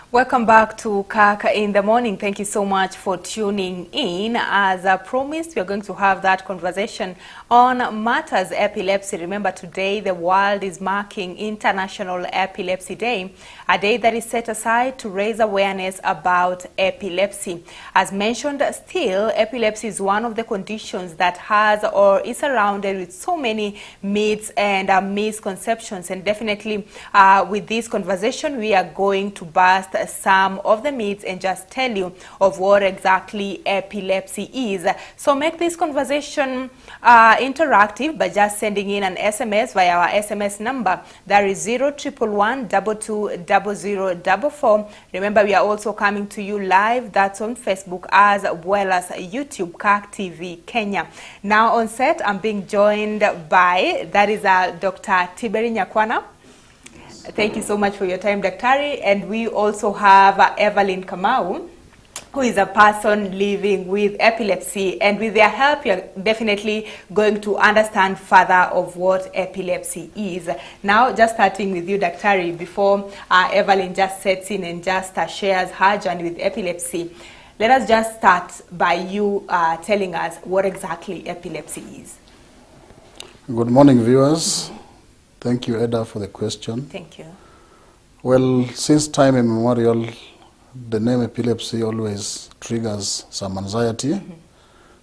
Welcome back to Kaka in the Morning. Thank you so much for tuning in. As I promised, we are going to have that conversation on matters epilepsy. Remember, today the world is marking International Epilepsy Day, a day that is set aside to raise awareness about epilepsy. As mentioned, still, epilepsy is one of the conditions that has or is surrounded with so many myths and misconceptions. And definitely with this conversation, we are going to bust some of the myths and just tell you of what exactly epilepsy is. So make this conversation interactive by just sending in an SMS via our SMS number. That is 0111 220044. Remember, we are also coming to you live. That's on Facebook as well as YouTube, KAK TV Kenya. Now on set, I'm being joined by, that is Dr. Tiberi Nyakwana. Thank you so much for your time, Daktari. And we also have Evelyn Kamau, who is a person living with epilepsy. And with their help, you're definitely going to understand further of what epilepsy is. Now, just starting with you, Daktari, before Evelyn just sets in and just shares her journey with epilepsy, let us just start by you telling us what exactly epilepsy is. Good morning, viewers. Thank you, Eda, for the question. Thank you. Well, since time immemorial, the name epilepsy always triggers some anxiety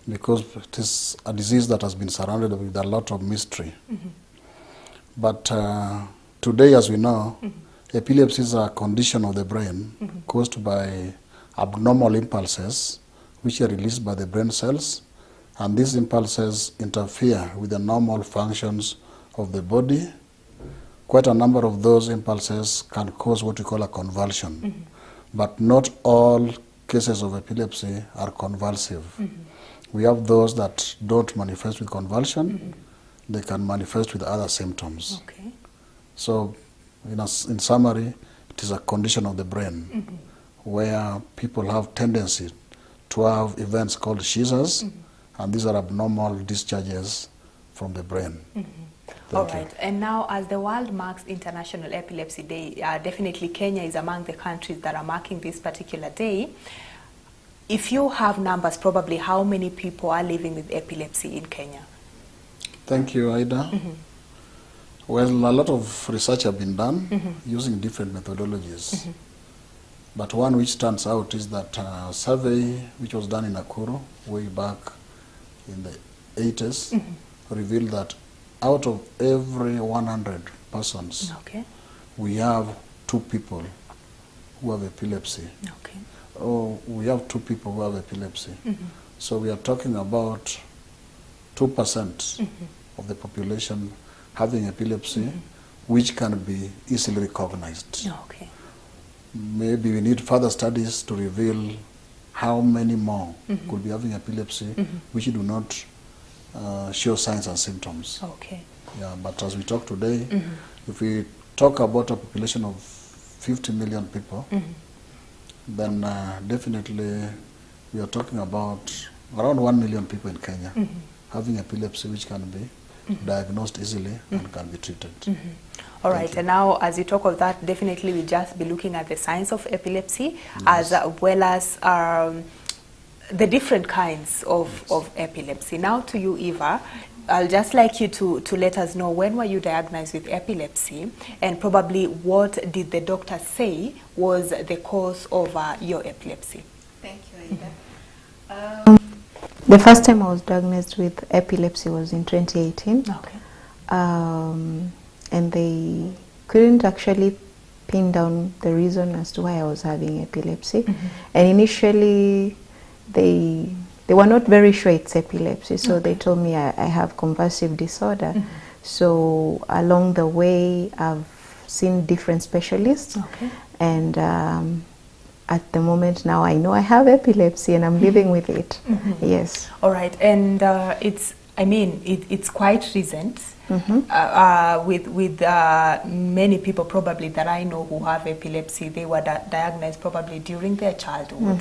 because it is a disease that has been surrounded with a lot of mystery. But today, as we know, epilepsy is a condition of the brain caused by abnormal impulses which are released by the brain cells, and these impulses interfere with the normal functions of the body. Quite a number of those impulses can cause what we call a convulsion. But not all cases of epilepsy are convulsive. We have those that don't manifest with convulsion. They can manifest with other symptoms. Okay. So, in summary, it is a condition of the brain where people have tendency to have events called seizures, and these are abnormal discharges from the brain. All right. And now, as the world marks International Epilepsy Day, definitely Kenya is among the countries that are marking this particular day. If you have numbers, probably how many people are living with epilepsy in Kenya? Thank you, Aida. Well, a lot of research have been done using different methodologies. But one which stands out is that survey which was done in Nakuru way back in the 80s revealed that out of every 100 persons, we have 2 people who have epilepsy. Oh, we have 2 people who have epilepsy. So we are talking about 2% of the population having epilepsy, which can be easily recognized. Maybe we need further studies to reveal how many more could be having epilepsy, which do not show signs and symptoms. Yeah, but as we talk today, if we talk about a population of 50 million people, then definitely we are talking about around 1 million people in Kenya having epilepsy, which can be diagnosed easily and can be treated. All right, and now as you talk of that, definitely we'll just be looking at the signs of epilepsy as well as the different kinds of epilepsy. Now to you, Eva, I'll just like you to let us know, when were you diagnosed with epilepsy, and probably what did the doctor say was the cause of your epilepsy? Thank you, Aida. The first time I was diagnosed with epilepsy was in 2018. And they couldn't actually pin down the reason as to why I was having epilepsy. And initially, they were not very sure it's epilepsy, so they told me I have convulsive disorder. So along the way, I've seen different specialists, and at the moment now I know I have epilepsy and I'm living with it. Yes. All right, and it's quite recent. With many people probably that I know who have epilepsy, they were diagnosed probably during their childhood.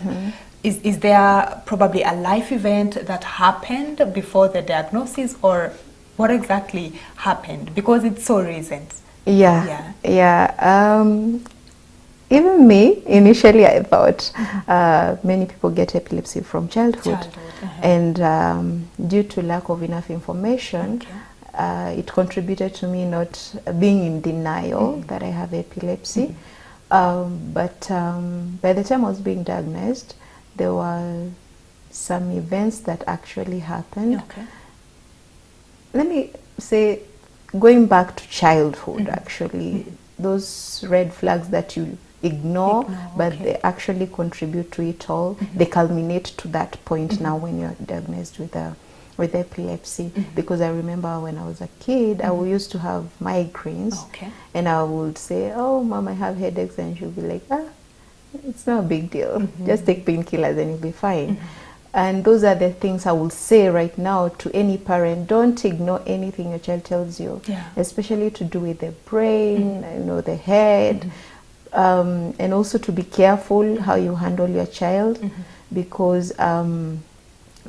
Is there probably a life event that happened before the diagnosis, or what exactly happened? Because it's so recent. Yeah. even me, initially I thought many people get epilepsy from childhood. And due to lack of enough information, it contributed to me not being in denial that I have epilepsy. But by the time I was being diagnosed, there were some events that actually happened. Let me say, going back to childhood, actually, those red flags that you ignore, but they actually contribute to it all. They culminate to that point now when you're diagnosed with epilepsy. Because I remember when I was a kid, I used to have migraines, and I would say, "Oh, Mom, I have headaches," and she'll be like, "Ah, it's not a big deal. Just take painkillers and you'll be fine." And those are the things I will say right now to any parent. Don't ignore anything your child tells you, especially to do with the brain, you know, the head, and also to be careful how you handle your child, because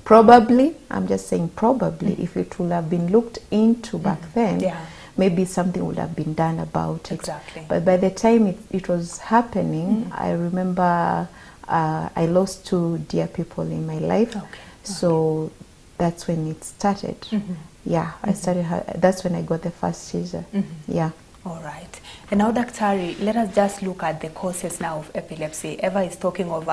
probably, I'm just saying probably, if it would have been looked into back then, maybe something would have been done about it. But by the time it was happening, I remember I lost 2 dear people in my life. So that's when it started. I started. That's when I got the first seizure. All right. And now, Daktari, let us just look at the causes now of epilepsy. Eva is talking of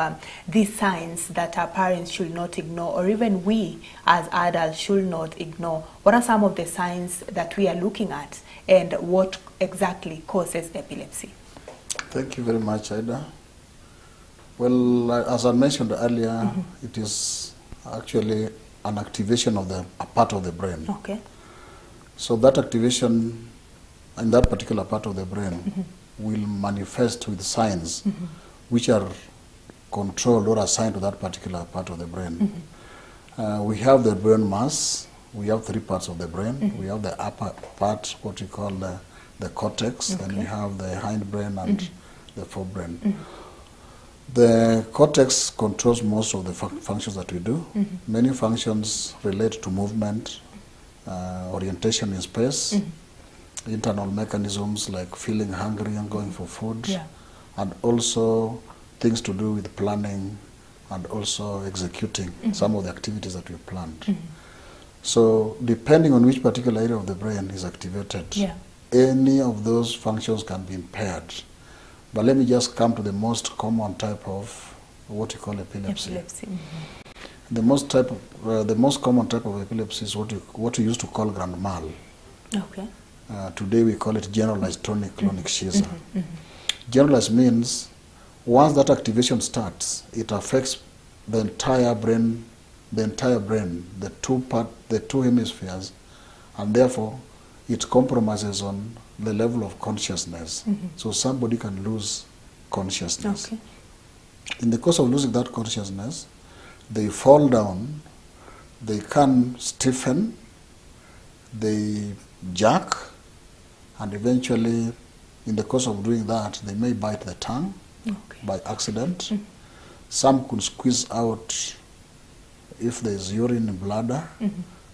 these signs that our parents should not ignore, or even we as adults should not ignore. What are some of the signs that we are looking at, and what exactly causes epilepsy? Thank you very much, Ida. Well, as I mentioned earlier, it is actually an activation of a part of the brain. So that activation in that particular part of the brain will manifest with signs which are controlled or assigned to that particular part of the brain. We have the brain mass. We have 3 parts of the brain. We have the upper part, what we call the cortex, then we have the hindbrain and the forebrain. The cortex controls most of the functions that we do. Many functions relate to movement, orientation in space, internal mechanisms like feeling hungry and going for food, and also things to do with planning and also executing some of the activities that we planned. So depending on which particular area of the brain is activated, any of those functions can be impaired. But let me just come to the most common type of what you call epilepsy. The most common type of epilepsy is what we used to call grand mal. Today we call it generalized tonic-clonic seizure. Generalized means once that activation starts, it affects the entire brain, the two hemispheres, and therefore it compromises on the level of consciousness. So somebody can lose consciousness. In the course of losing that consciousness, they fall down, they can stiffen, they jerk, and eventually, in the course of doing that, they may bite the tongue by accident. Some could squeeze out if there is urine in bladder,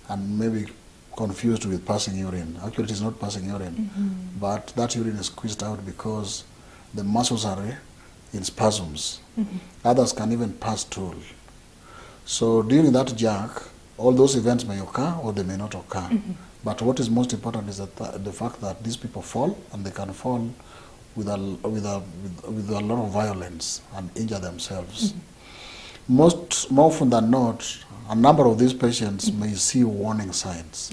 and maybe confused with passing urine. Actually, it is not passing urine, but that urine is squeezed out because the muscles are in spasms. Others can even pass stool. So during that jerk, all those events may occur or they may not occur. But what is most important is that the fact that these people fall, and they can fall with a lot of violence and injure themselves. More often than not, a number of these patients may see warning signs.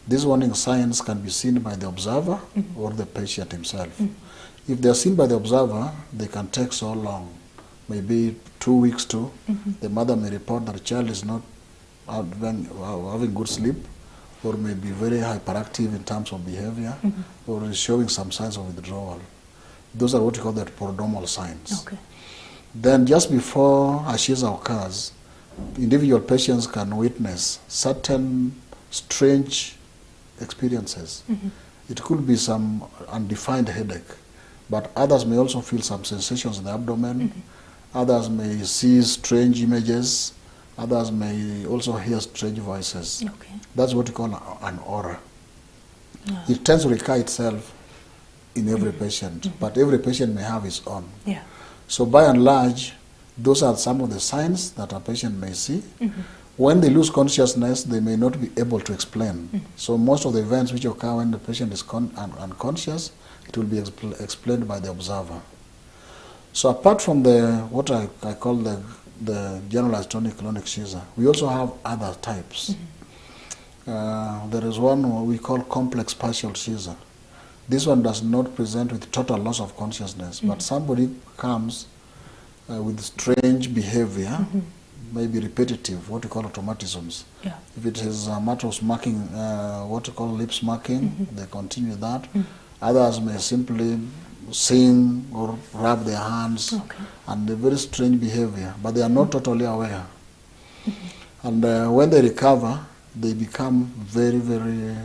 These warning signs can be seen by the observer or the patient himself. If they are seen by the observer, they can take so long, maybe 2 weeks too. The mother may report that the child is not having good sleep, or may be very hyperactive in terms of behavior, or is showing some signs of withdrawal. Those are what we call the prodromal signs. Then just before a seizure occurs, individual patients can witness certain strange experiences. It could be some undefined headache, but others may also feel some sensations in the abdomen. Others may see strange images. Others may also hear strange voices. That's what we call an aura. It tends to recur itself in every patient, but every patient may have his own. Yeah. So by and large, those are some of the signs that a patient may see. When they lose consciousness, they may not be able to explain. So most of the events which occur when the patient is unconscious, it will be explained by the observer. So apart from what I call the generalized tonic-clonic seizure, we also have other types. There is one we call complex partial seizure. This one does not present with total loss of consciousness, but somebody comes with strange behavior, maybe repetitive, what we call automatisms. Yeah. If it is a matter of smacking, what we call lip smacking, they continue that. Others may simply sing or rub their hands, and a very strange behavior, but they are not totally aware. And when they recover, they become very, very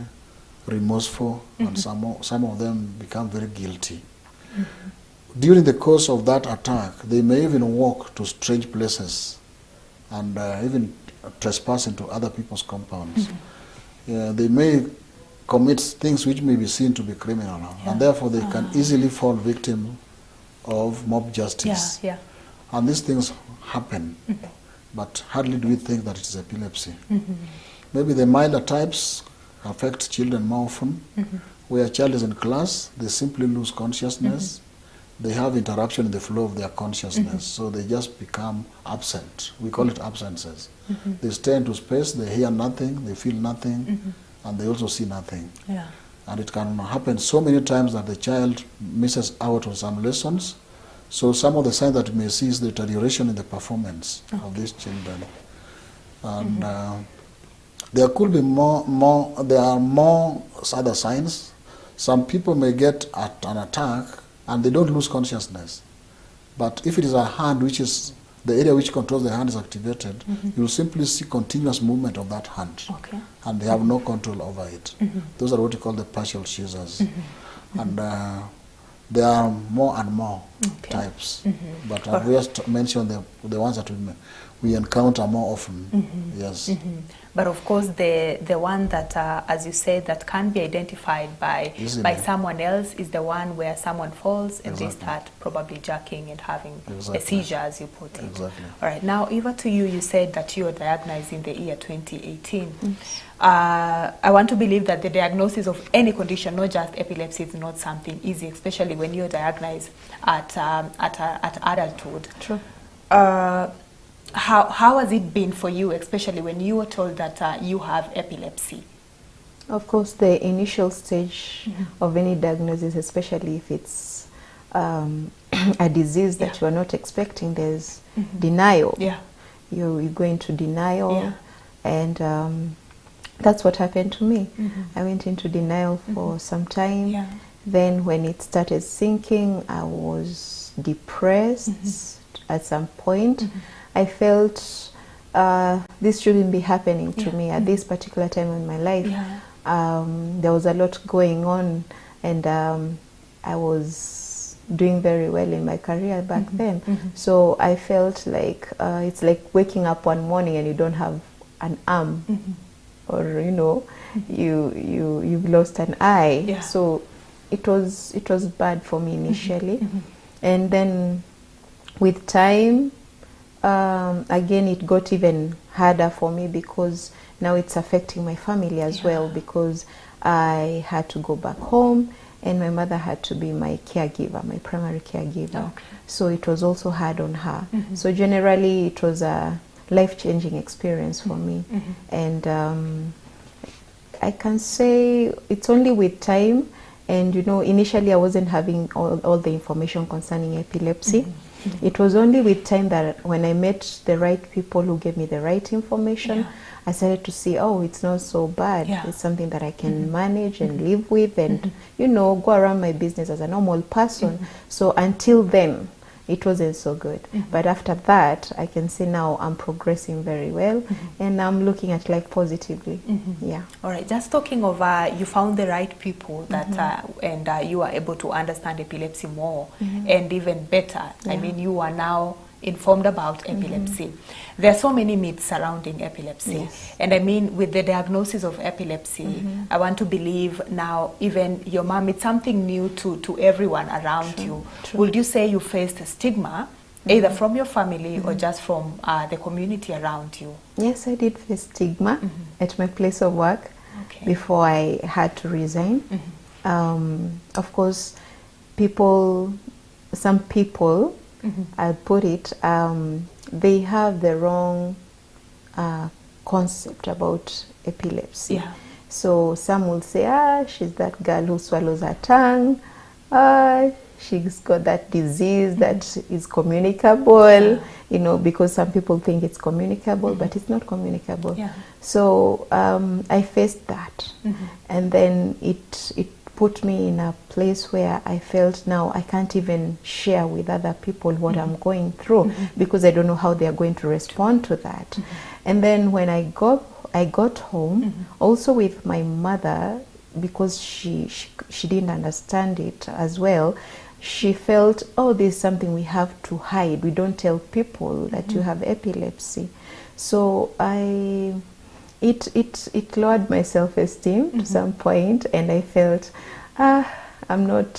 remorseful, and some of them become very guilty. During the course of that attack, they may even walk to strange places and even trespass into other people's compounds. They may commit things which may be seen to be criminal, and therefore they can easily fall victim of mob justice. And these things happen, but hardly do we think that it is epilepsy. Maybe the milder types affect children more often, where a child is in class, they simply lose consciousness, they have interruption in the flow of their consciousness, so they just become absent. We call it absences. They stay into space, they hear nothing, they feel nothing, and they also see nothing. And it can happen so many times that the child misses out on some lessons. So some of the signs that you may see is the deterioration in the performance of these children. And there could be there are more other signs. Some people may get an attack and they don't lose consciousness. But if it is a hand which is, the area which controls the hand is activated, you will simply see continuous movement of that hand. And they have no control over it. Those are what we call the partial seizures. And there are more and more types. But I've just mentioned the ones that we encounter more often. Yes. But of course, the one that, as you said, that can be identified by someone else is the one where someone falls and they start probably jerking and having a seizure, as you put it. All right. Now, Eva, to you, you said that you were diagnosed in the year 2018. I want to believe that the diagnosis of any condition, not just epilepsy, is not something easy, especially when you're diagnosed at adulthood. True. How has it been for you, especially when you were told that you have epilepsy? Of course, the initial stage of any diagnosis, especially if it's a disease that you are not expecting, there's denial. You go into denial, and that's what happened to me. I went into denial for some time. Then when it started sinking, I was depressed at some point. I felt this shouldn't be happening to me at this particular time in my life. There was a lot going on, and I was doing very well in my career back then. So I felt like it's like waking up one morning and you don't have an arm, or you've lost an eye. So it was bad for me initially, and then with time, again, it got even harder for me because now it's affecting my family as well, because I had to go back home and my mother had to be my caregiver, my primary caregiver. So it was also hard on her. So generally, it was a life-changing experience for me. And I can say it's only with time, and initially I wasn't having all the information concerning epilepsy. It was only with time that when I met the right people who gave me the right information, I started to see, oh, it's not so bad. It's something that I can manage and live with and, go around my business as a normal person. So until then, it wasn't so good. But after that, I can say now I'm progressing very well and I'm looking at life positively. All right. Just talking of, you found the right people that, and you are able to understand epilepsy more and even better. I mean, you are now informed about epilepsy. There are so many myths surrounding epilepsy. Yes. And I mean, with the diagnosis of epilepsy, I want to believe now, even your mom, it's something new to everyone around you. True. Would you say you faced stigma, either from your family or just from the community around you? Yes, I did face stigma at my place of work before I had to resign. Of course, some people, I'll put it, they have the wrong concept about epilepsy. Yeah. So some will say, she's that girl who swallows her tongue, she's got that disease that is communicable, you know, because some people think it's communicable, but it's not communicable. Yeah. So I faced that, and then it put me in a place where I felt now I can't even share with other people what I'm going through because I don't know how they are going to respond to that. And then when I got home, also with my mother, because she didn't understand it as well, she felt, oh, there's something we have to hide. We don't tell people that you have epilepsy. So it lowered my self-esteem to some point, and I felt, I'm not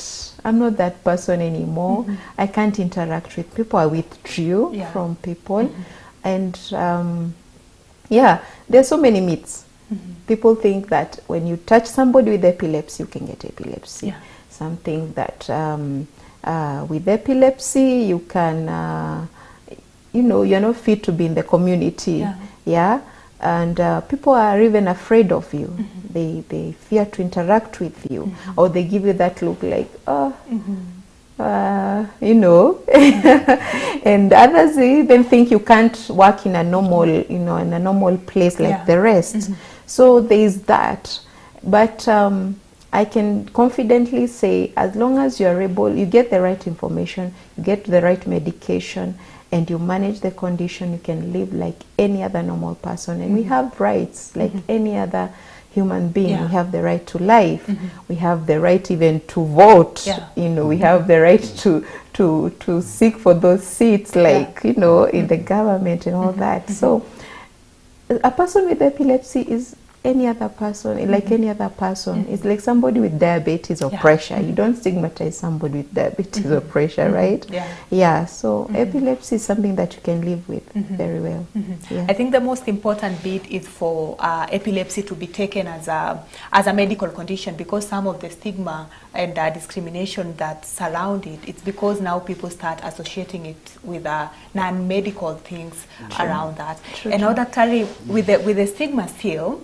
that person anymore. I can't interact with people. I withdrew from people, and there's so many myths. People think that when you touch somebody with epilepsy, you can get epilepsy. Yeah. Some think that with epilepsy, you can, you're not fit to be in the community. Yeah. And people are even afraid of you. They fear to interact with you, or they give you that look like, and others even think you can't work in a normal place like the rest. So there is that. But I can confidently say, as long as you're able, you get the right information, you get the right medication, and you manage the condition, you can live like any other normal person. And we have rights like any other human being. We have the right to life. We have the right even to vote. We have the right to seek for those seats, like, in the government and all that. So a person with epilepsy is any other person, like any other person. It's like somebody with diabetes or pressure. You don't stigmatize somebody with diabetes or pressure, right? So epilepsy is something that you can live with very well. I think the most important bit is for epilepsy to be taken as a medical condition, because some of the stigma and discrimination that surround it, it's because now people start associating it with non-medical things around that. And now, Dr. with the stigma still,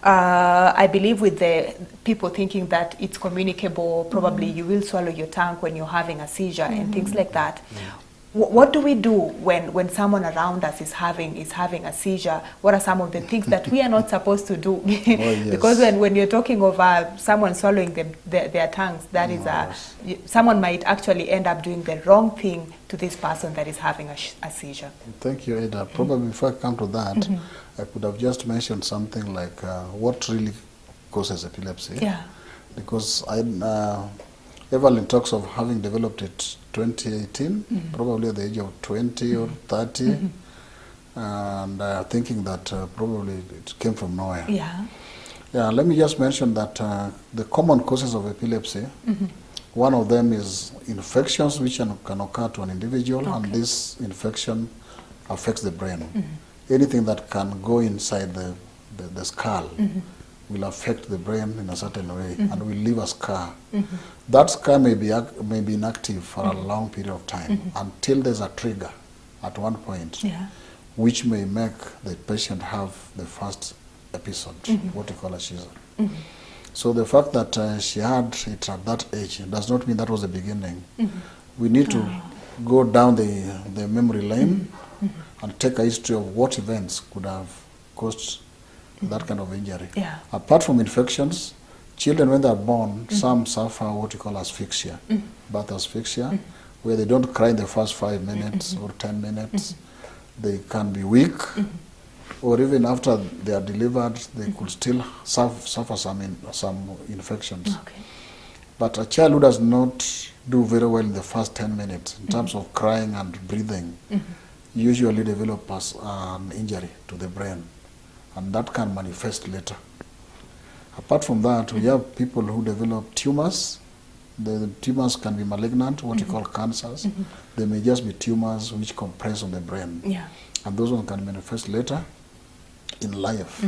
I believe with the people thinking that it's communicable, probably you will swallow your tongue when you're having a seizure and things like that. What do we do when someone around us is having a seizure? What are some of the things that we are not supposed to do? Because when you're talking of someone swallowing their tongues, that is someone might actually end up doing the wrong thing to this person that is having a seizure. Thank you, Ada. Probably before I come to that, I could have just mentioned something like what really causes epilepsy. Because Evelyn talks of having developed it 2018, probably at the age of 20 or 30, and thinking that probably it came from nowhere. Let me just mention that the common causes of epilepsy, one of them is infections which can occur to an individual, and this infection affects the brain. Anything that can go inside the skull will affect the brain in a certain way and will leave a scar. That scar may be inactive for a long period of time until there's a trigger at one point, which may make the patient have the first episode, what we call a seizure. So the fact that she had it at that age does not mean that was the beginning. We need to go down the memory lane and take a history of what events could have caused that kind of injury. Apart from infections, children when they are born, some suffer what we call asphyxia, birth asphyxia, where they don't cry in the first 5 minutes or 10 minutes. They can be weak, or even after they are delivered, they could still suffer some infections. But a child who does not do very well in the first 10 minutes in terms of crying and breathing, usually develop as an injury to the brain, and that can manifest later. Apart from that, we have people who develop tumors. The tumors can be malignant, what you call cancers. They may just be tumors which compress on the brain. Yeah. And those ones can manifest later in life.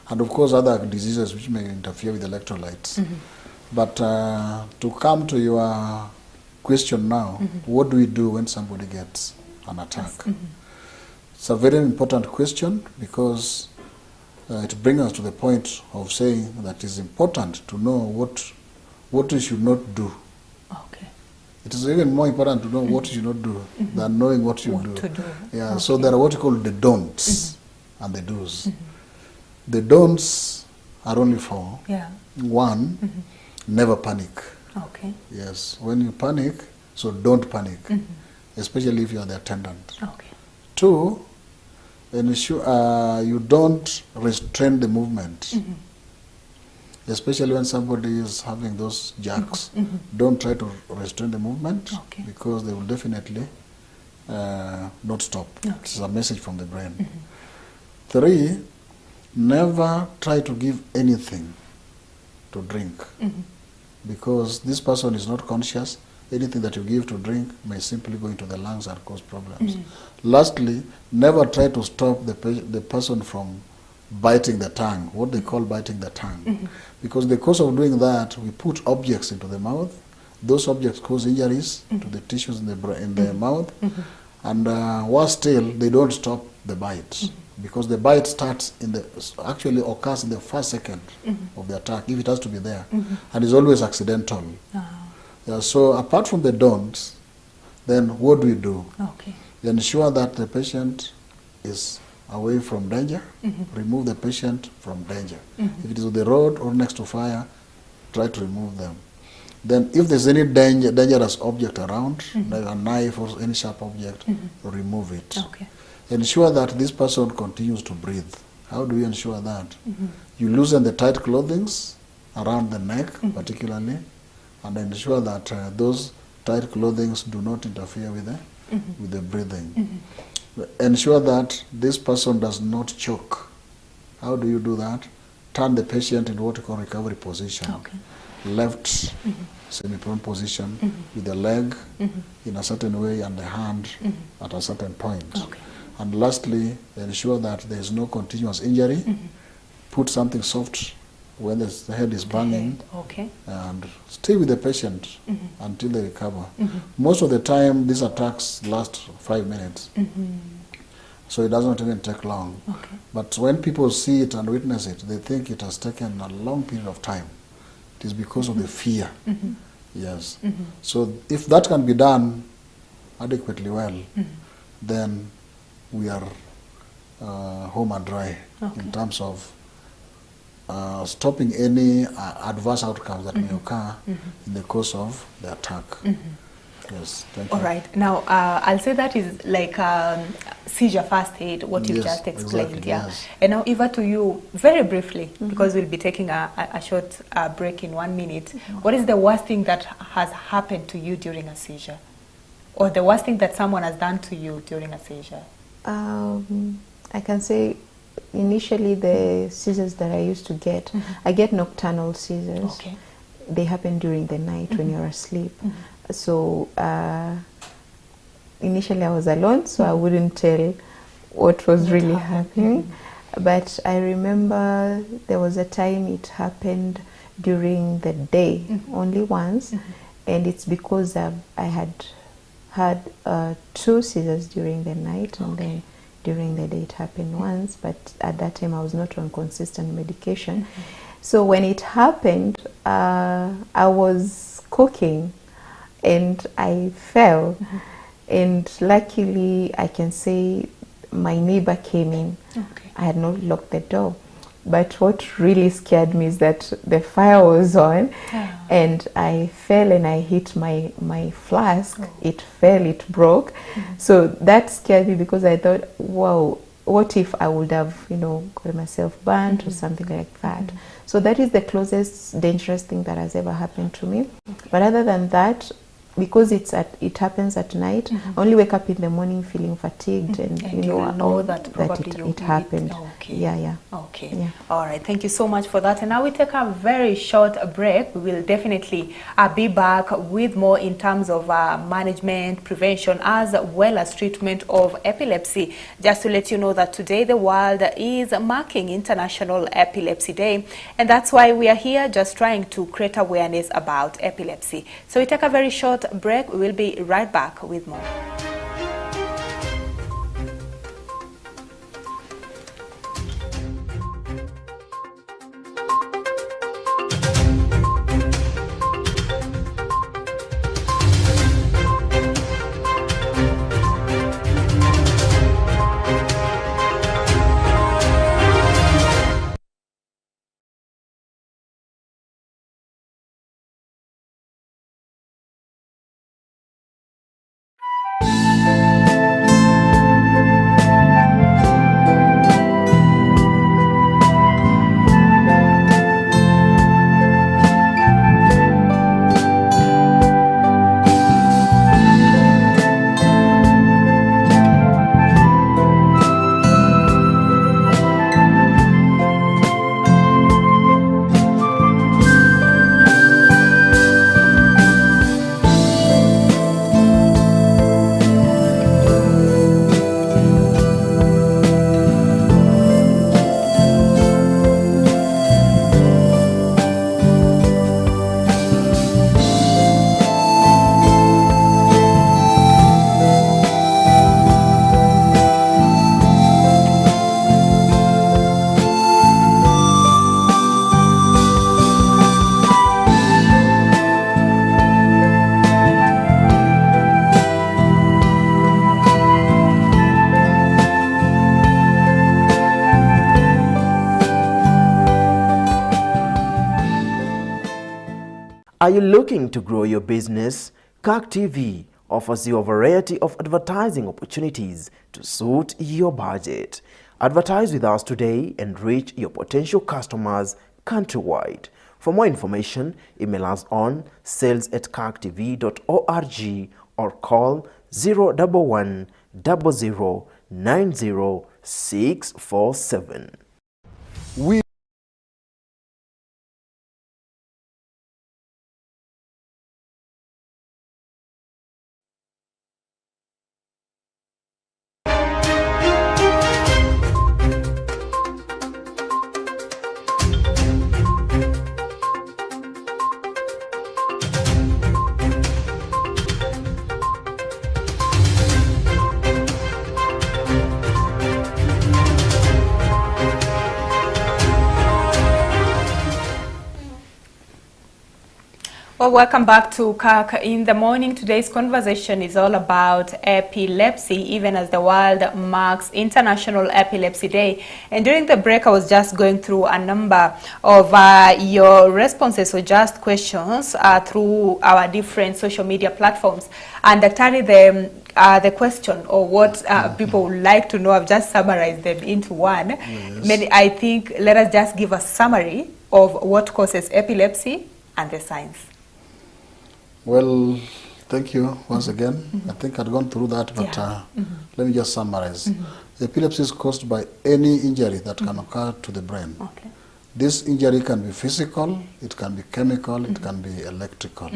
And of course, other diseases which may interfere with electrolytes. But to come to your question now, what do we do when somebody gets an attack? It's a very important question, because it brings us to the point of saying that it's important to know what you should not do. Okay. It is even more important to know what you should not do than knowing what you do. To do. Yeah, Okay. so there are what you call the don'ts and the do's. The don'ts are only four. Yeah. One, never panic. Okay. Yes, when you panic, so don't panic, especially if you are the attendant. Okay. Two, ensure you don't restrain the movement, especially when somebody is having those jerks. Don't try to restrain the movement, Okay. because they will definitely not stop. Okay. It's a message from the brain. Three, never try to give anything to drink, because this person is not conscious. Anything that you give to drink may simply go into the lungs and cause problems. Lastly, never try to stop the person from biting the tongue, what they call biting the tongue. Because in the course of doing that, we put objects into the mouth. Those objects cause injuries to the tissues in the mouth. And worse still, they don't stop the bite. Because the bite starts actually occurs in the first second of the attack, if it has to be there. And is always accidental. Yeah, so apart from the don'ts, then what do we do? Okay. Ensure that the patient is away from danger. Remove the patient from danger. If it is on the road or next to fire, try to remove them. Then if there's any dangerous object around, like a knife or any sharp object, remove it. Okay. Ensure that this person continues to breathe. How do you ensure that? You loosen the tight clothing around the neck, particularly, and ensure that those tight clothing do not interfere with the breathing. Ensure that this person does not choke. How do you do that? Turn the patient in what we call recovery position. Okay. Left semi-prone position with the leg in a certain way and the hand at a certain point. Okay. And lastly, ensure that there is no continuous injury. Put something soft when the head is banging, Okay. and stay with the patient until they recover. Most of the time, these attacks last 5 minutes, so it doesn't even take long. Okay. But when people see it and witness it, they think it has taken a long period of time. It is because of the fear. Yes. So if that can be done adequately well, then we are home and dry in terms of stopping any adverse outcomes that may occur in the course of the attack. Yes, thank you. All right. Now, I'll say that is like seizure first aid, what you've Yes, just explained. exactly, Yeah. yes. And now, Eva, to you, very briefly, because we'll be taking a short break in 1 minute. What is the worst thing that has happened to you during a seizure? Or the worst thing that someone has done to you during a seizure? I can say initially the seizures that I used to get, I get nocturnal seizures. Okay. They happen during the night when you're asleep. So initially I was alone, so I wouldn't tell what was really happening. But I remember there was a time it happened during the day, only once, and it's because I had had 2 seizures during the night, and then during the day it happened once, but at that time I was not on consistent medication. So when it happened, I was cooking and I fell, and luckily I can say my neighbor came in. Okay. I had not locked the door. But what really scared me is that the fire was on, and I fell and I hit my flask. It fell, it broke. So that scared me because I thought, wow, what if I would have, got myself burnt or something like that. So that is the closest dangerous thing that has ever happened to me. But other than that, because it happens at night, I only wake up in the morning feeling fatigued, and you know that probably it happened. Okay. Yeah. Okay. Yeah. All right. Thank you so much for that. And now we take a very short break. We will definitely be back with more in terms of management, prevention, as well as treatment of epilepsy. Just to let you know that today the world is marking International Epilepsy Day, and that's why we are here just trying to create awareness about epilepsy. So we take a very short break. We will be right back with more. Are you looking to grow your business? CAC TV offers you a variety of advertising opportunities to suit your budget. Advertise with us today and reach your potential customers countrywide. For more information, email us on sales@cactv.org or call 011 00 90 647. We Well, welcome back to CAC in the Morning. Today's conversation is all about epilepsy, even as the world marks International Epilepsy Day. And during the break, I was just going through a number of your responses, or just questions through our different social media platforms. And Daktari, the question, or what people would like to know, I've just summarized them into one. Yes. I think let us just give a summary of what causes epilepsy and the signs. Well, thank you once again. I think I'd gone through that, but let me just summarize. Epilepsy is caused by any injury that can occur to the brain. Okay. This injury can be physical, it can be chemical, it can be electrical.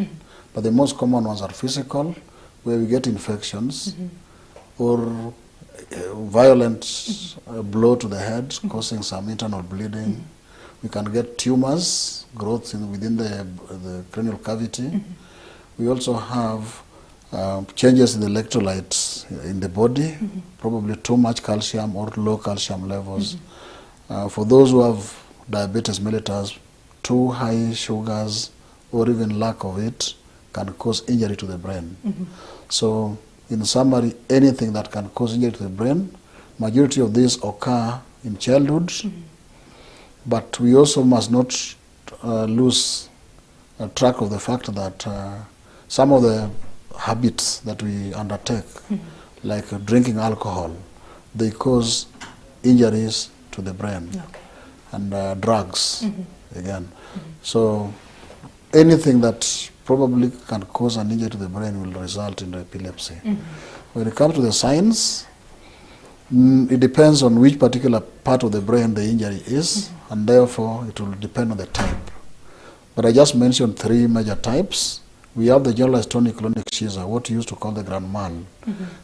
But the most common ones are physical, where we get infections, or violent blow to the head, causing some internal bleeding. We can get tumors, growth within the cranial cavity. We also have changes in the electrolytes in the body, probably too much calcium or low calcium levels. For those who have diabetes mellitus, too high sugars or even lack of it can cause injury to the brain. So in summary, anything that can cause injury to the brain, majority of these occur in childhood, but we also must not lose track of the fact that some of the habits that we undertake, like drinking alcohol, they cause injuries to the brain. And drugs, again. So anything that probably can cause an injury to the brain will result in epilepsy. When it comes to the signs, it depends on which particular part of the brain the injury is, and therefore it will depend on the type. But I just mentioned 3 major types. We have the generalized tonic-clonic seizure, what you used to call the grand mal.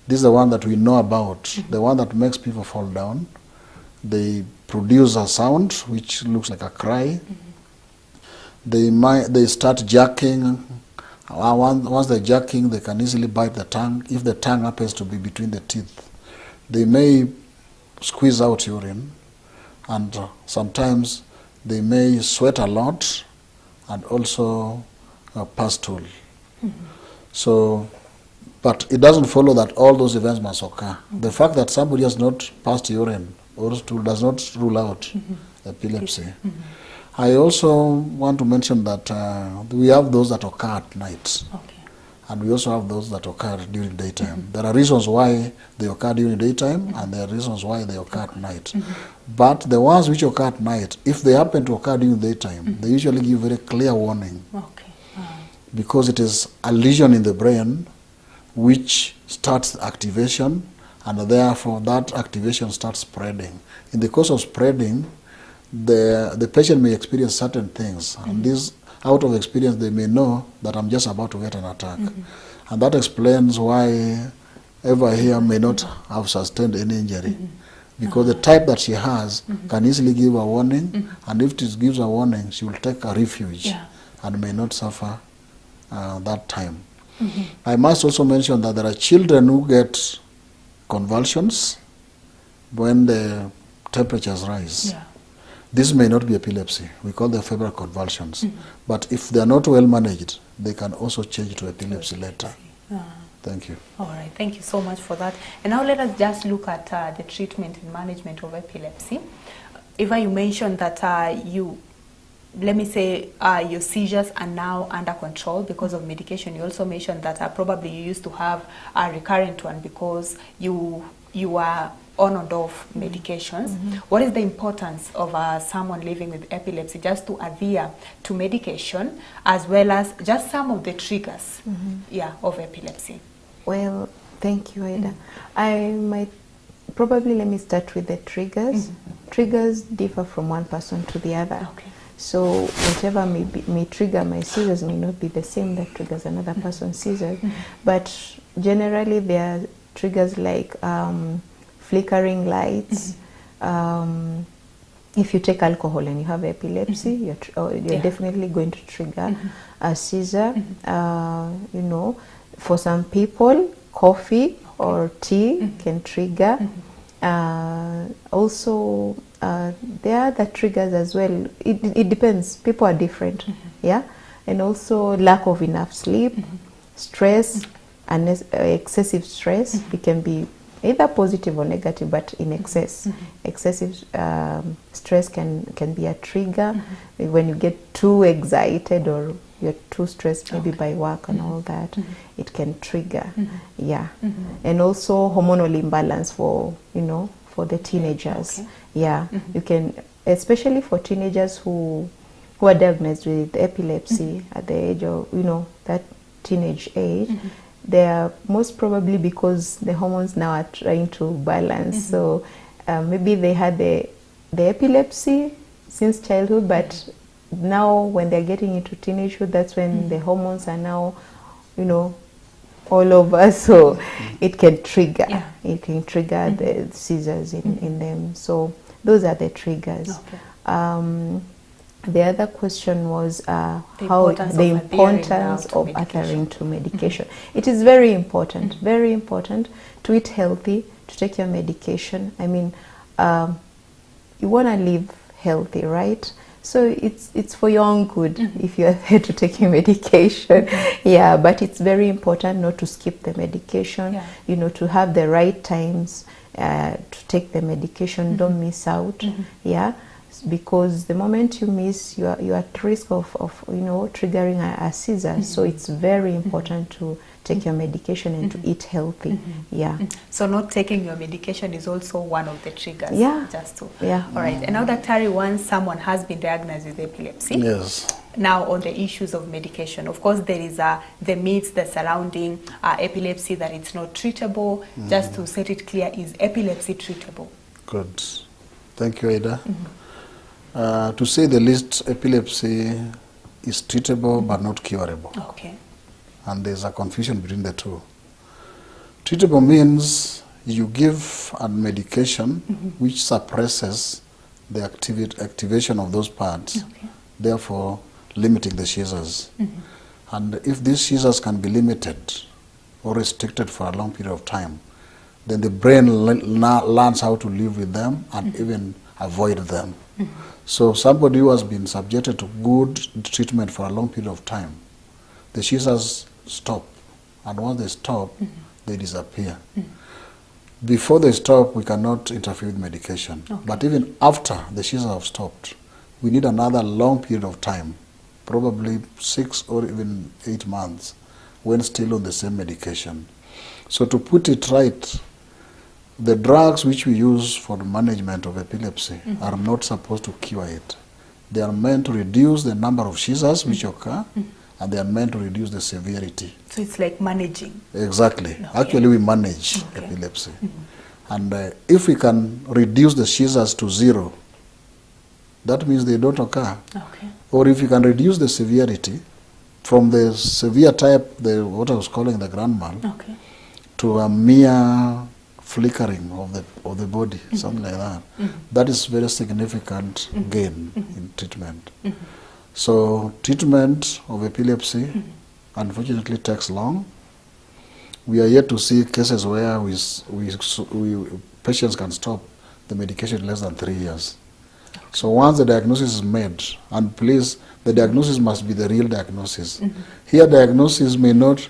This is the one that we know about, the one that makes people fall down. They produce a sound which looks like a cry. They start jerking. Once they're jerking, they can easily bite the tongue. If the tongue happens to be between the teeth, they may squeeze out urine, and sometimes they may sweat a lot and also pass stool. So, but it doesn't follow that all those events must occur. The fact that somebody has not passed urine or stool does not rule out epilepsy. I also want to mention that we have those that occur at night. And we also have those that occur during daytime. There are reasons why they occur during daytime, and there are reasons why they occur at night. But the ones which occur at night, if they happen to occur during daytime, they usually give very clear warning. Because it is a lesion in the brain which starts activation, and therefore that activation starts spreading. In the course of spreading, the patient may experience certain things, and this out of experience they may know that I'm just about to get an attack. And that explains why Eva here may not have sustained any injury. Because the type that she has can easily give a warning, and if it gives a warning, she will take a refuge and may not suffer that time. I must also mention that there are children who get convulsions when the temperatures rise. This may not be epilepsy. We call them febrile convulsions. But if they are not well managed, they can also change to epilepsy later. Thank you. All right, thank you so much for that. And now let us just look at the treatment and management of epilepsy. Eva, you mentioned that let me say your seizures are now under control because of medication. You also mentioned that probably you used to have a recurrent one because you are on and off medications. What is the importance of someone living with epilepsy just to adhere to medication, as well as just some of the triggers of epilepsy? Well, thank you, Aida. I might probably, let me start with the triggers. Triggers differ from one person to the other. So whatever may trigger my seizures may not be the same that triggers another person's seizures. But generally there are triggers like flickering lights. If you take alcohol and you have epilepsy, you're definitely going to trigger a seizure. You know, for some people, coffee or tea can trigger. Also, there are other triggers as well. It depends. People are different. And also lack of enough sleep, stress, and excessive stress. It can be either positive or negative, but in excess. Excessive stress can be a trigger. When you get too excited or you're too stressed, maybe by work and all that, it can trigger. And also hormonal imbalance for the teenagers. You can, especially for teenagers who are diagnosed with epilepsy at the age of that teenage age. They are most probably because the hormones now are trying to balance. So maybe they had the epilepsy since childhood, but now when they're getting into teenagehood, that's when the hormones are now, all over. So it can trigger. It can trigger the seizures in them. So those are the triggers. The other question was the importance of adhering to medication. It is very important to eat healthy, to take your medication. I mean, you want to live healthy, right? So it's for your own good if you adhere to taking medication. But it's very important not to skip the medication, to have the right times to take the medication. Don't miss out. Because the moment you miss, you are at risk of triggering a seizure. So it's very important to take your medication and to eat healthy. So not taking your medication is also one of the triggers. All right. And now, Daktari, once someone has been diagnosed with epilepsy, now on the issues of medication. Of course, there is the myths that surrounding epilepsy, that it's not treatable. Just to set it clear, is epilepsy treatable? Good. Thank you, Ada. To say the least, epilepsy is treatable but not curable. Okay. And there's a confusion between the two. Treatable means you give a medication which suppresses the activation of those parts, therefore limiting the seizures. And if these seizures can be limited or restricted for a long period of time, then the brain learns how to live with them and even avoid them. So somebody who has been subjected to good treatment for a long period of time, the seizures stop. And once they stop, they disappear. Before they stop, we cannot interfere with medication. But even after the seizures have stopped, we need another long period of time, probably 6 or even 8 months, when still on the same medication. So to put it right, the drugs which we use for the management of epilepsy are not supposed to cure it. They are meant to reduce the number of seizures which occur, and they are meant to reduce the severity. So it's like managing. Exactly. Actually, we manage epilepsy. And if we can reduce the seizures to 0, that means they don't occur. Or if you can reduce the severity from the severe type, what I was calling the grand mal, to a mere flickering of the body, something like that. That is very significant gain in treatment. So treatment of epilepsy unfortunately takes long. We are yet to see cases where patients can stop the medication in less than 3 years. So once the diagnosis is made, and please, the diagnosis must be the real diagnosis. Here, diagnosis may not.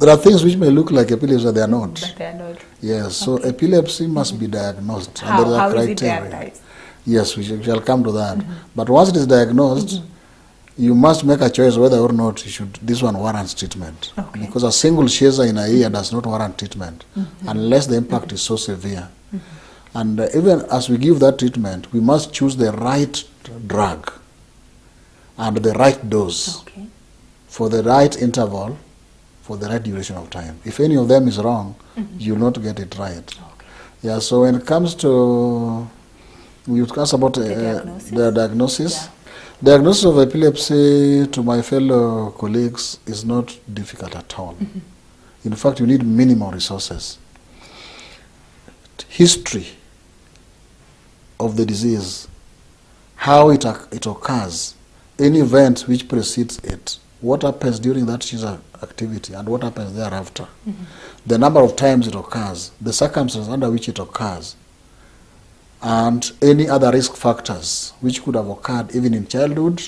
There are things which may look like epilepsy, but they are not. But they are not. Yes, so epilepsy must be diagnosed. How, and there are is it criteria. diagnosed? Yes, we shall come to that. But once it is diagnosed, you must make a choice whether or not this one warrants treatment. Because a single seizure in a year does not warrant treatment unless the impact is so severe. And even as we give that treatment, we must choose the right drug and the right dose for the right interval, for the right duration of time. If any of them is wrong, you will not get it right. Yeah, so when it comes to, we discuss about the diagnosis. Diagnosis of epilepsy, to my fellow colleagues, is not difficult at all. In fact, you need minimal resources. History of the disease, how it occurs, any event which precedes it, what happens during that seizure activity, and what happens thereafter, the number of times it occurs, the circumstances under which it occurs, and any other risk factors which could have occurred even in childhood.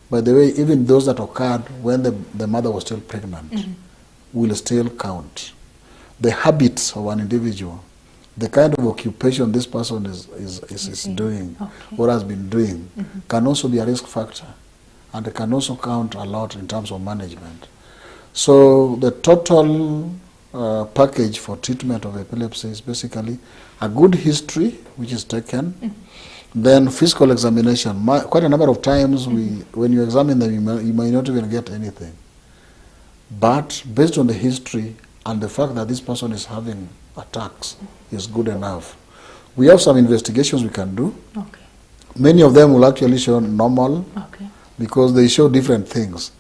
By the way, even those that occurred when the mother was still pregnant will still count. The habits of an individual, the kind of occupation this person is doing or has been doing can also be a risk factor, and it can also count a lot in terms of management. So the total package for treatment of epilepsy is basically a good history which is taken, then physical examination. Quite a number of times when you examine them, you may not even get anything. But based on the history and the fact that this person is having attacks is good enough. We have some investigations we can do. Many of them will actually show normal because they show different things.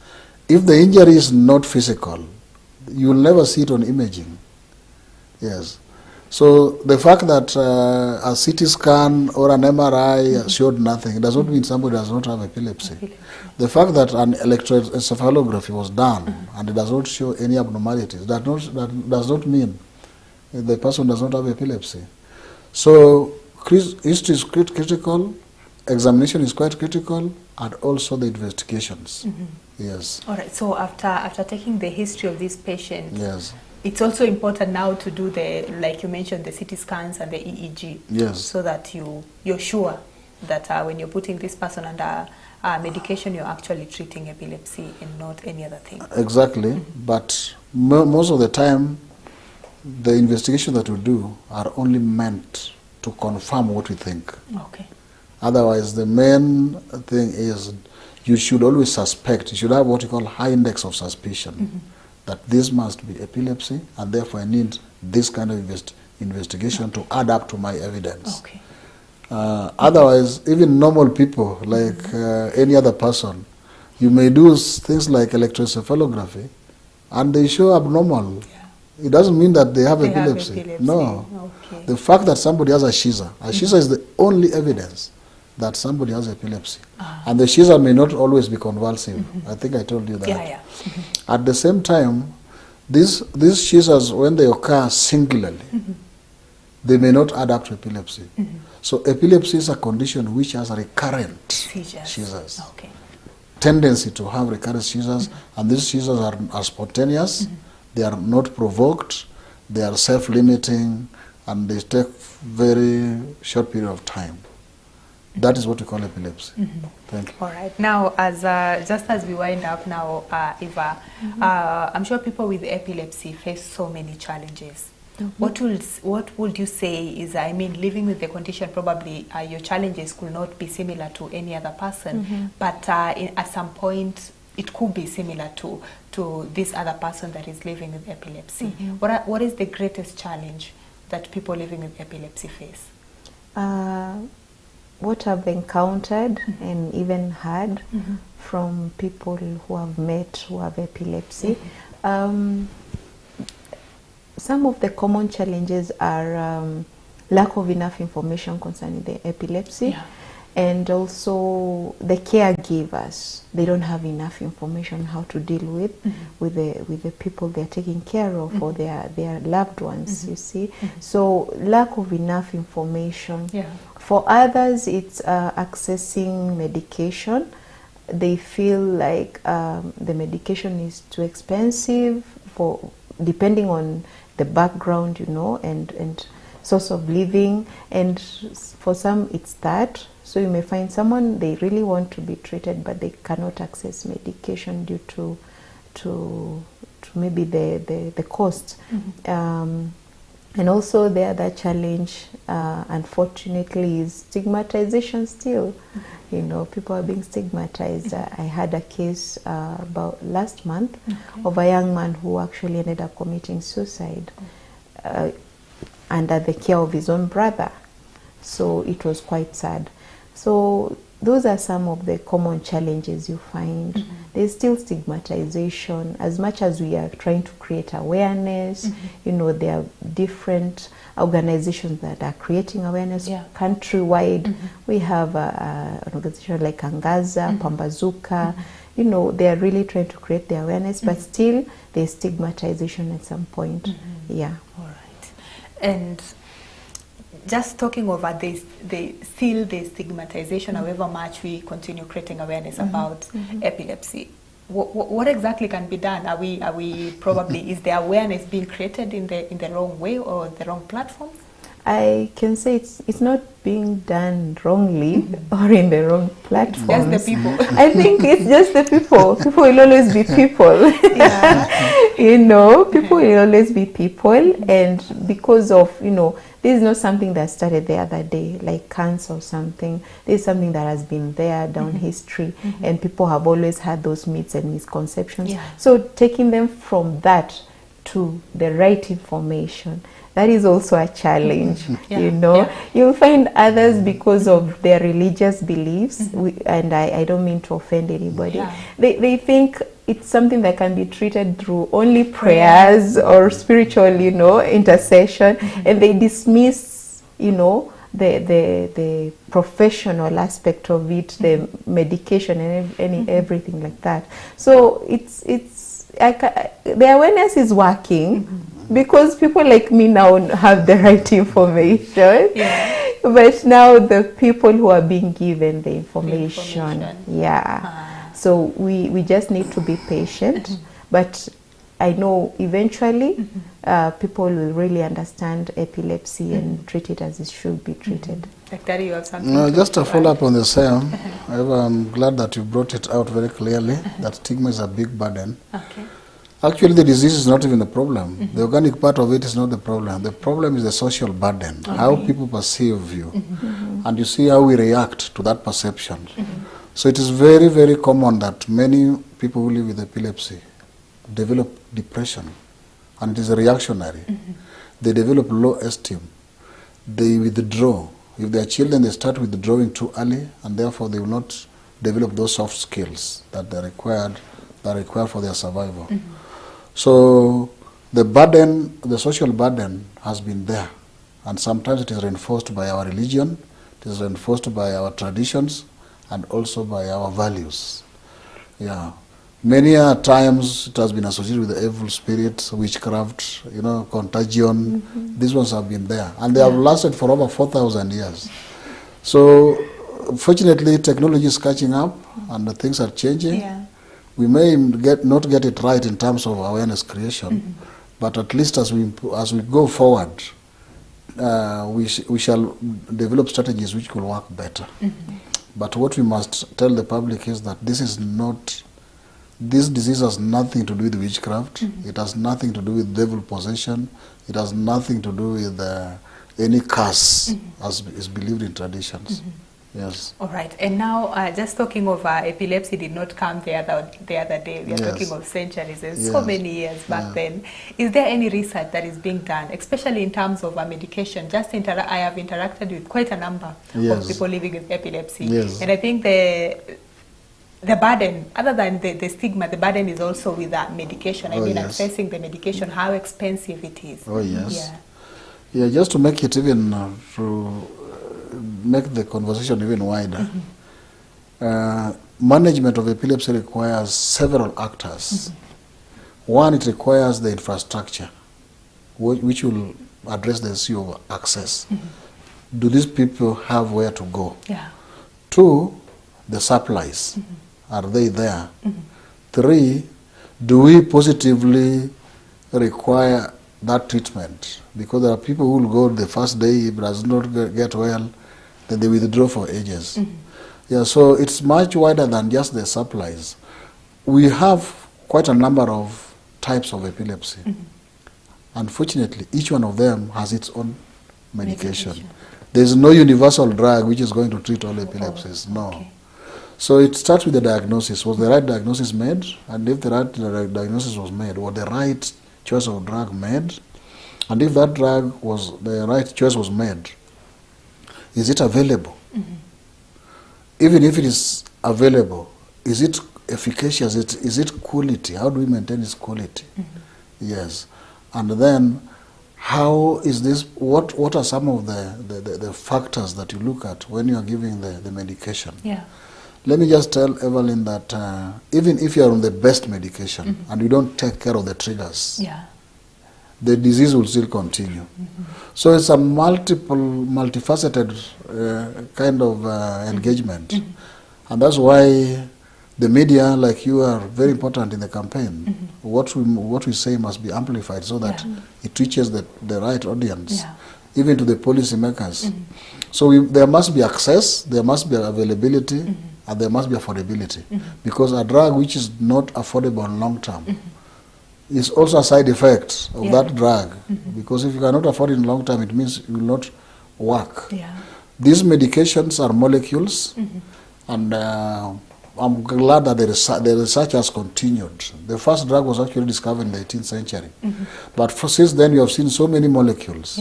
If the injury is not physical, you will never see it on imaging. Yes. So the fact that a CT scan or an MRI showed nothing, it does not mean somebody does not have epilepsy. The fact that an electroencephalography was done and it does not show any abnormalities, that does not mean the person does not have epilepsy. So history is critical, examination is quite critical, and also the investigations. Yes. All right. So after taking the history of this patient, it's also important now to do like you mentioned, the CT scans and the EEG. Yes. So that you're sure that when you're putting this person under medication, you're actually treating epilepsy and not any other thing. Exactly. But most of the time, the investigation that we do are only meant to confirm what we think. Otherwise, the main thing is you should always suspect, you should have what you call high index of suspicion, that this must be epilepsy, and therefore I need this kind of investigation to add up to my evidence. Okay. Otherwise, even normal people, like any other person, you may do things like electroencephalography, and they show abnormal. It doesn't mean that they have epilepsy. No. Okay. The fact that somebody has a shiza is the only evidence that somebody has epilepsy. And the shiza may not always be convulsive. I think I told you that. Yeah. At the same time, these shizas, when they occur singularly, they may not add up to epilepsy. So epilepsy is a condition which has recurrent seizures. Okay. Tendency to have recurrent seizures, and these seizures are spontaneous, they are not provoked, they are self-limiting, and they take very short period of time. That is what we call epilepsy. Thank you. All right. Now, as just as we wind up now, Eva, I'm sure people with epilepsy face so many challenges. What would you say is, I mean, living with the condition, probably your challenges could not be similar to any other person, but at some point it could be similar to this other person that is living with epilepsy. What is the greatest challenge that people living with epilepsy face? What I've encountered and even heard from people who have met who have epilepsy, some of the common challenges are lack of enough information concerning the epilepsy, and also the caregivers. They don't have enough information how to deal with the people they're taking care of, or their loved ones. You see, so lack of enough information. For others, it's accessing medication. They feel like the medication is too expensive, depending on the background, you know, and source of living. And for some, it's that. So you may find someone, they really want to be treated, but they cannot access medication due to maybe the cost. And also the other challenge, unfortunately, is stigmatization still. You know, people are being stigmatized. I had a case about last month of a young man who actually ended up committing suicide under the care of his own brother. So it was quite sad. So those are some of the common challenges you find. There's still stigmatization. As much as we are trying to create awareness, you know, there are different organizations that are creating awareness countrywide. We have an organization like Angaza, Pambazuka. You know, they are really trying to create the awareness, but still there's stigmatization at some point. Yeah. All right. And just talking over this, still the stigmatization, however much we continue creating awareness about epilepsy. What exactly can be done? Are we probably, is the awareness being created in the wrong way or the wrong platforms? I can say it's not being done wrongly or in the wrong platforms. Just the people. I think it's just the people. People will always be people. You know, people will always be people, and because of, you know, this is not something that started the other day, like cancer or something. This is something that has been there down history, and people have always had those myths and misconceptions. So taking them from that to the right information, that is also a challenge. You know, you'll find others, because of their religious beliefs, and I don't mean to offend anybody, they think it's something that can be treated through only prayers or spiritual, you know, intercession, and they dismiss, you know, the professional aspect of it, the medication and everything like that. So the awareness is working, because people like me now have the right information. But now the people who are being given the information. So we just need to be patient. But I know eventually people will really understand epilepsy and treat it as it should be treated. Dr. you have something? No, just to follow up on the same. However, I'm glad that you brought it out very clearly, that stigma is a big burden. Actually, the disease is not even the problem. The organic part of it is not the problem. The problem is the social burden, how people perceive you. And you see how we react to that perception. So it is very, very common that many people who live with epilepsy develop depression, and it is reactionary. They develop low esteem. They withdraw. If they are children, they start withdrawing too early, and therefore they will not develop those soft skills that are required for their survival. So the burden, the social burden has been there, and sometimes it is reinforced by our religion, it is reinforced by our traditions, and also by our values. Yeah. Many times it has been associated with the evil spirits, witchcraft, contagion. These ones have been there, and they have lasted for over 4,000 years. So fortunately, technology is catching up, and the things are changing. We may not get it right in terms of awareness creation, but at least as we go forward, we shall develop strategies which will work better. But what we must tell the public is that this disease has nothing to do with witchcraft. It has nothing to do with devil possession. It has nothing to do with any curse, as is believed in traditions. Yes. All right. And now, just talking of epilepsy did not come the other day. We are talking of centuries and so many years back then. Is there any research that is being done, especially in terms of medication? I have interacted with quite a number of people living with epilepsy. And I think the burden, other than the stigma, the burden is also with that medication. I mean, accessing the medication, how expensive it is. Oh, yes. Yeah, just to make it even, make the conversation even wider, management of epilepsy requires several actors. One, it requires the infrastructure, which will address the issue of access. Do these people have where to go? Two, the supplies. Are they there? Three, do we positively require that treatment? Because there are people who will go the first day, if it does not get well, then they withdraw for ages. Yeah, so it's much wider than just the supplies. We have quite a number of types of epilepsy. Unfortunately, each one of them has its own medication. There is no universal drug which is going to treat all epilepsies. No. So it starts with the diagnosis. Was the right diagnosis made? And if the right diagnosis was made, was the right choice of drug made? And if that drug was, the right choice was made, is it available? Even if it is available, is it efficacious? Is it quality? How do we maintain its quality? Yes. And then, how is this, what are some of the factors that you look at when you are giving the medication? Let me just tell Evelyn that even if you are on the best medication and you don't take care of the triggers, the disease will still continue. So it's a multifaceted kind of engagement. And that's why the media, like you, are very important in the campaign. What we say must be amplified so that it reaches the right audience, even to the policymakers. So there must be access, there must be availability, and there must be affordability. Because a drug which is not affordable in long term is also a side effect of that drug. Because if you cannot afford it in long term, it means it will not work. These medications are molecules, and I'm glad that the research has continued. The first drug was actually discovered in the 18th century. But since then, we have seen so many molecules.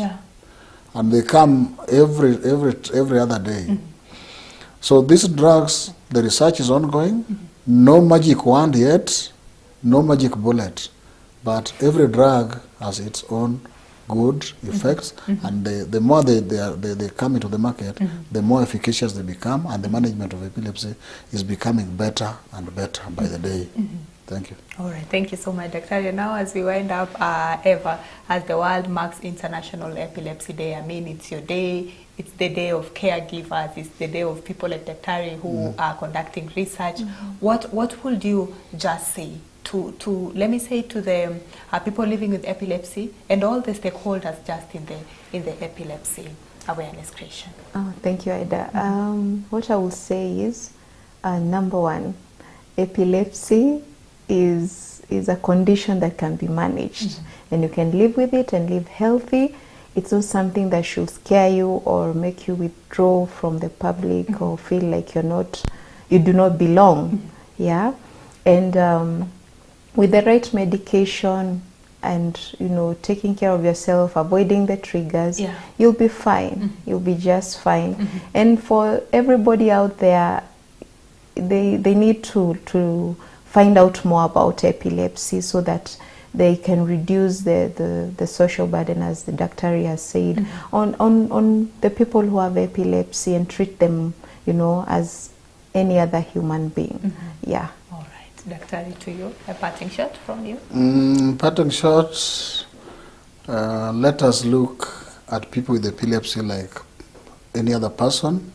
And they come every other day. So these drugs, the research is ongoing. No magic wand yet, no magic bullet. But every drug has its own good effects, and the more they come into the market, the more efficacious they become, and the management of epilepsy is becoming better and better by the day. Thank you. All right, thank you so much, Dr. Now, as we wind up, Eva, as the world marks International Epilepsy Day, I mean, it's your day, it's the day of caregivers, it's the day of people like Dr. who are conducting research. What would you just say to let me say, to the people living with epilepsy and all the stakeholders just in the epilepsy awareness creation? Oh, thank you, Ida. What I will say is, number one, epilepsy is a condition that can be managed, and you can live with it and live healthy. It's not something that should scare you or make you withdraw from the public or feel like you're not you do not belong. Yeah, and with the right medication and taking care of yourself, avoiding the triggers, you'll be fine. You'll be just fine. And for everybody out there, they need to find out more about epilepsy so that they can reduce the social burden, as the doctor has said, on the people who have epilepsy, and treat them as any other human being. Yeah. All right. Dr. to you, a parting shot from you. Parting shots, let us look at people with epilepsy like any other person.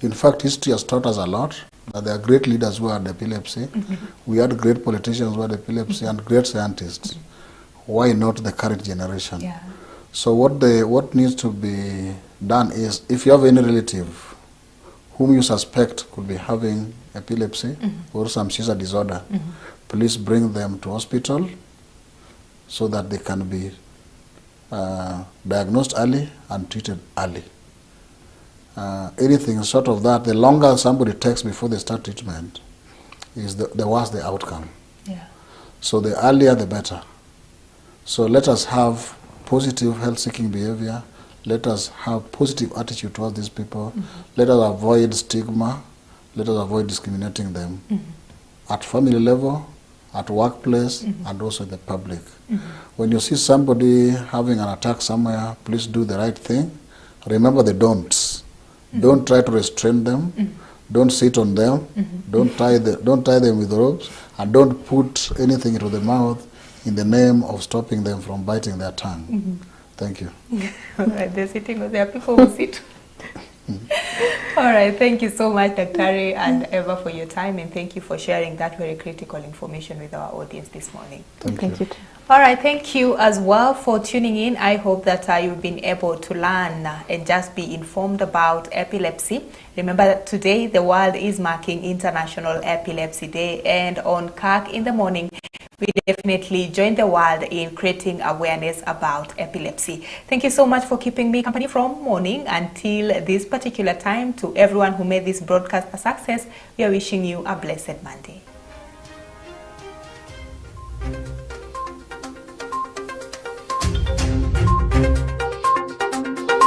In fact, history has taught us a lot, that there are great leaders who had epilepsy. We had great politicians who had epilepsy and great scientists. Why not the current generation? Yeah. So what needs to be done is, if you have any relative whom you suspect could be having epilepsy or some seizure disorder, please bring them to hospital so that they can be diagnosed early and treated early. Anything short of that, the longer somebody takes before they start treatment, is the worse the outcome. Yeah. So the earlier the better. So let us have positive health-seeking behavior. Let us have positive attitude towards these people. Let us avoid stigma. Let us avoid discriminating them at family level, at workplace, and also in the public. When you see somebody having an attack somewhere, please do the right thing. Remember the don'ts. Don't try to restrain them. Don't sit on them. Don't tie them with ropes, and don't put anything into the mouth in the name of stopping them from biting their tongue. Thank you. All right, they're sitting, there are people who sit. All right, thank you so much, Dr. and Eva, for your time, and thank you for sharing that very critical information with our audience this morning. Thank you. All right, thank you as well for tuning in. I hope that you've been able to learn and just be informed about epilepsy. Remember that today the world is marking International Epilepsy Day, and on CAC in the morning, we definitely join the world in creating awareness about epilepsy. Thank you so much for keeping me company from morning until this particular time. To everyone who made this broadcast a success, we are wishing you a blessed Monday.